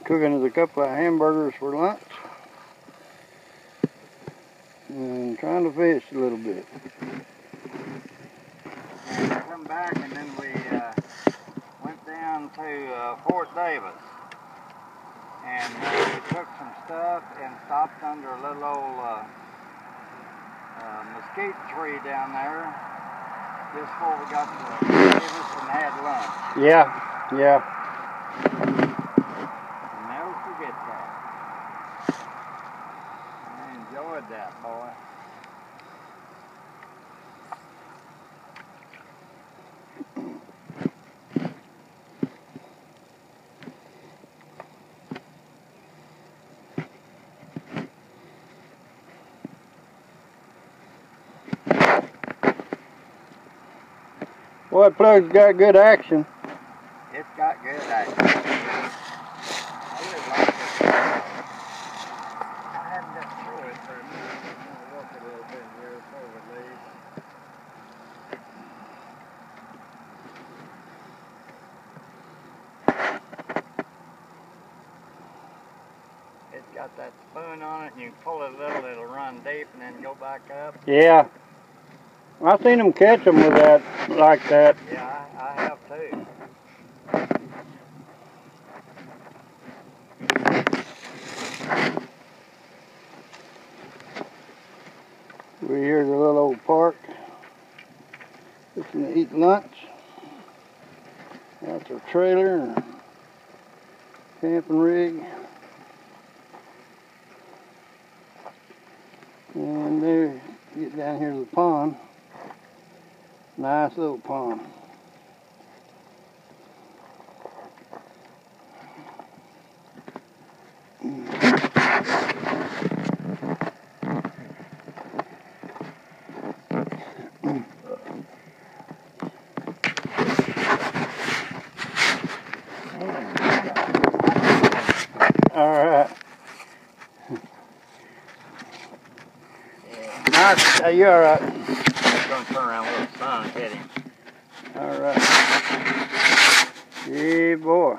Cooking us a couple of hamburgers for lunch. And trying to fish a little bit. And we come back and then we went down to Fort Davis. And we took some stuff and stopped under a little old mesquite tree down there just before we got to Davis and had lunch. Yeah. Never forget that. I enjoyed that, boy. Boy, that plug's got good action. It's got good action. I really like it. I haven't got through it for a minute. I'm going to walk it a little bit here before we leave. It's got that spoon on it, and you pull it a little, it'll run deep and then go back up. Yeah. I seen them catch them with that, like that. Yeah, I have too. We're here at the little old park. Fixing to eat lunch. That's our trailer and camping rig. And there, get down here to the pond. Nice little pond. All right. Yeah. Nice. You all right? I'm going to turn around with the sun and hit him. All right. Yeah, boy.